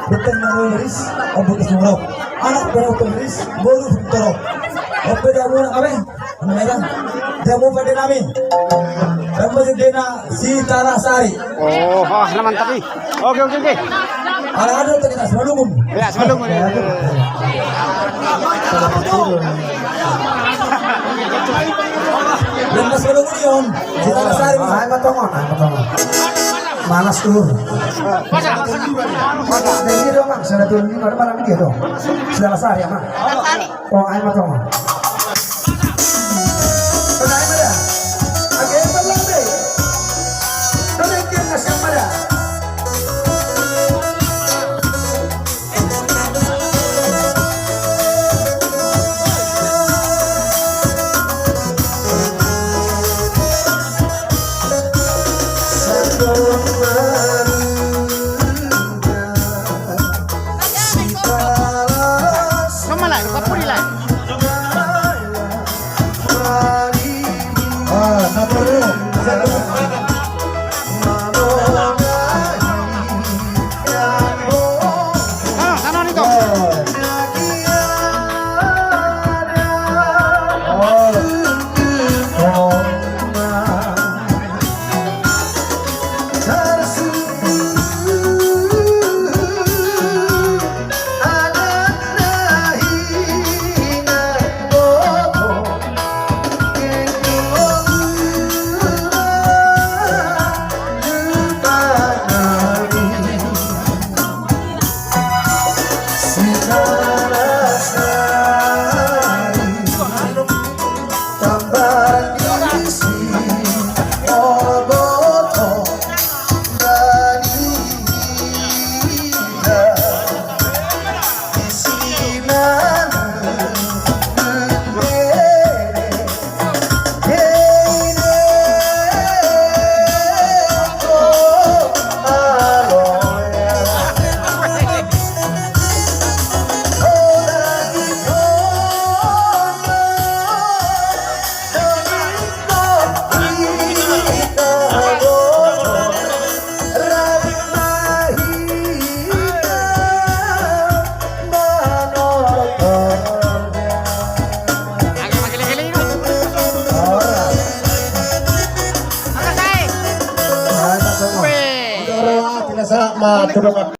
Bukan menulis, obat semurok. Anak baru tulis, baru terok. Obat dia mau apa? Mereka dia mau pada kami. Rambut dena si Tarasari. Oh, mantap nih. Oke. Ada tuh kita sebelum. Ya, sebelum. Dan sebelum ini om, si Tarasari. Ayo matongon. Malas tuh. Jadi dong, mak. Sudah turun ini mana dia dong. Sudah Tarasari ya, mak. Oh, ayo matongon. Maturong